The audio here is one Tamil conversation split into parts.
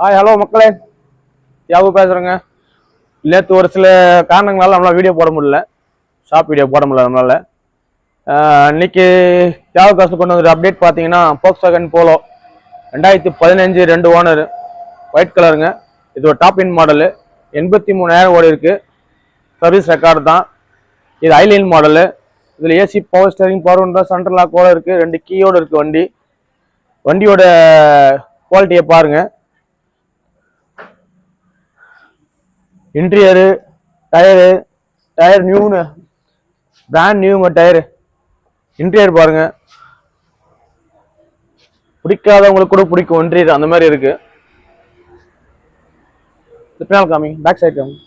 ஹாய் ஹலோ மக்களே, யாவு பேசுகிறேங்க. நேற்று ஒரு சில காரணங்களால் நம்மளால் வீடியோ போட முடியல, ஷாப் வீடியோ போட முடியல நம்மளால். இன்னைக்கு யாவு காசு கொண்டு வந்து அப்டேட் பார்த்தீங்கன்னா Volkswagen Polo 2015 2 ஓனர், ஒயிட் கலருங்க. இது ஒரு டாப் இன் மாடலு, 83,000 ஓடி இருக்குது. சர்வீஸ் ரெக்கார்டு தான். இது ஐலைன் மாடலு. இதில் AC, power steering, power window, central லாக்கோட இருக்குது. 2 கீயோடு இருக்குது. வண்டியோட குவாலிட்டியை பாருங்கள். இன்டீரியரு, டயர் நியூன்னு, பிராண்ட் நியூங்க டயரு. இன்டீரியர் பாருங்க, பிடிக்காதவங்களுக்கு கூட பிடிக்கும் இன்டீரியர், அந்த மாதிரி இருக்கு. பின்னால் காமி, பேக் சைடு காமி.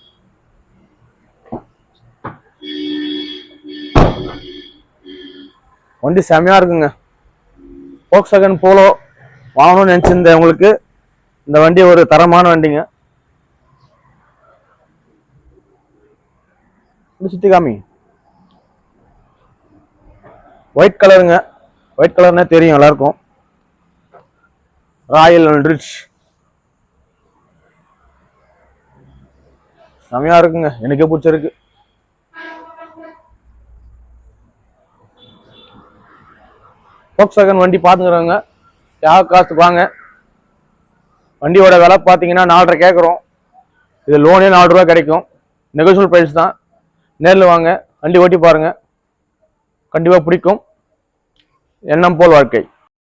வண்டி செமையா இருக்குங்க. Volkswagen Polo வாங்கணும்னு நினைச்சிருந்தவங்களுக்கு இந்த வண்டி ஒரு தரமான வண்டிங்க. சுத்தி காமி. ஒயிட் கலருங்க. ஒயிட் கலர்னா தெரியும் எல்லாருக்கும். ராயல் என்ரிச் செமையா இருக்குங்க, எனக்கே பிடிச்சிருக்கு. Volkswagen வண்டி பார்த்துக்கிறவங்க யார் காசுக்கு வாங்க. வண்டியோட விலை பார்த்தீங்கன்னா 4.5 கேட்குறோம். இது லோனே 4 ரூபா கிடைக்கும். நெகோஷியபிள் ப்ரைஸ் தான். நேரில் வாங்க, வண்டி ஓட்டி பாருங்க, கண்டிப்பாக பிடிக்கும். எண்ணம் போல் வாழ்க்கை.